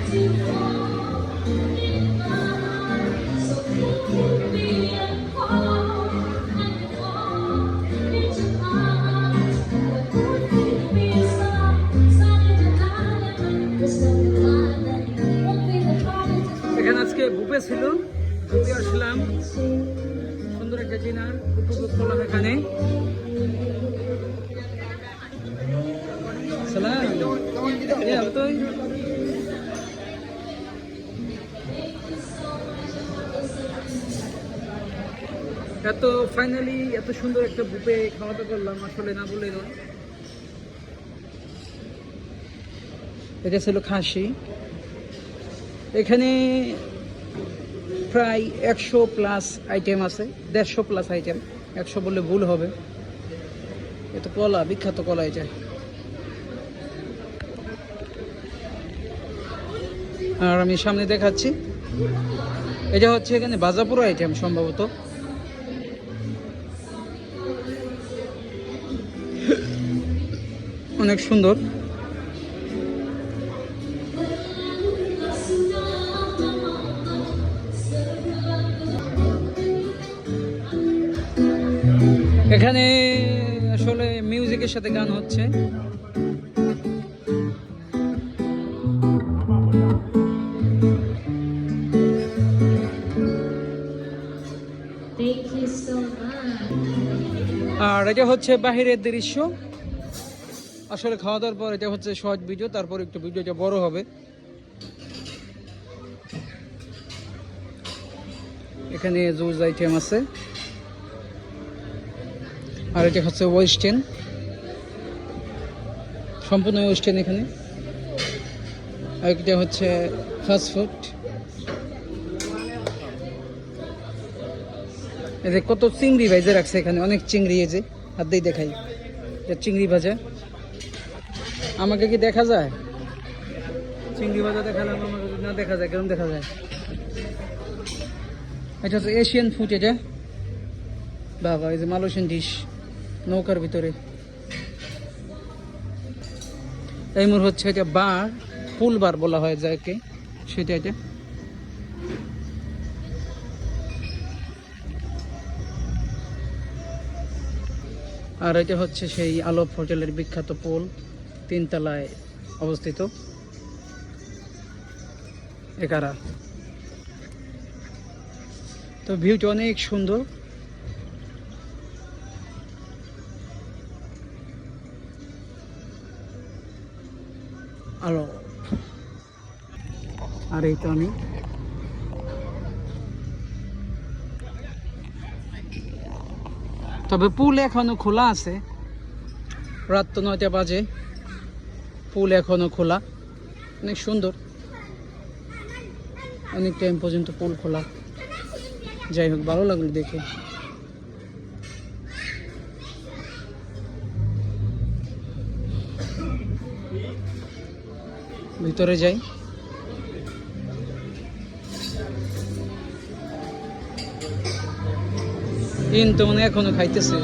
এখানে আজকে বুফে ছিল, বুফে আসলাম, সুন্দর একটা ডিনার উপভোগ করলাম এখানে। সালাম betul. এত ফাইনালি এত সুন্দর একটা বুফে খাওয়া দাওয়া করলাম, আসলে না বললেই নয়। এটা ছিল খাসি। এখানে প্রায় 100+ আইটেম আছে, 150+ আইটেম, 100 বললে ভুল হবে। এটা কলা, বিখ্যাত কলা এটা। আর আমি সামনে দেখাচ্ছি, এটা হচ্ছে এখানে বাজাপুরো আইটেম সম্ভবত। অনেক সুন্দর। এখানে আসলে মিউজিকের সাথে গান হচ্ছে। আর এটা হচ্ছে বাহিরের দৃশ্য। আসলে খাওয়া দাওয়ার পর এটা হচ্ছে শর্ট ভিডিও, তারপর একটু ভিডিওটা বড় হবে। এখানে জুস আইটেম আছে। আর এটা হচ্ছে ওয়েস্টার্ন, সম্পূর্ণ ওয়েস্টার্ন এখানে। আর এটা হচ্ছে ফাস্টফুড। এদের কত চিংড়ি ভাজা রাখছে এখানে, অনেক চিংড়ি। এই যে হাত দিয়ে দেখাই, চিংড়ি ভাজা। আমাকে কি দেখা যায়? চিংড়ি ভাজা দেখালাম, আমাকে না দেখা যায়, কেমন দেখা যায়? এটা হচ্ছে এশিয়ান ফুড। এটা বাবা, এই যে মালয়েশিয়ান ডিশ নৌকার ভিতরে। এই মোর হচ্ছে এটা বার, পুল বার বলা হয় যাকে, সেটা এটা। আর এটা হচ্ছে সেই আলোপ হোটেলের বিখ্যাত পুল, 3 তলায় অবস্থিত। একারা তো ভিউটা অনেক সুন্দর। আলো আর এই তো আমি তবে পুল এখনো খোলা আছে, রাত তো 9টা বাজে, পুল এখনো খোলা। অনেক সুন্দর, অনেক টাইম পর্যন্ত পুল খোলা। যাই হোক, ভালো লাগলো দেখে। ভিতরে যাই। কিন্তু মনে এখনো খাইতেছে।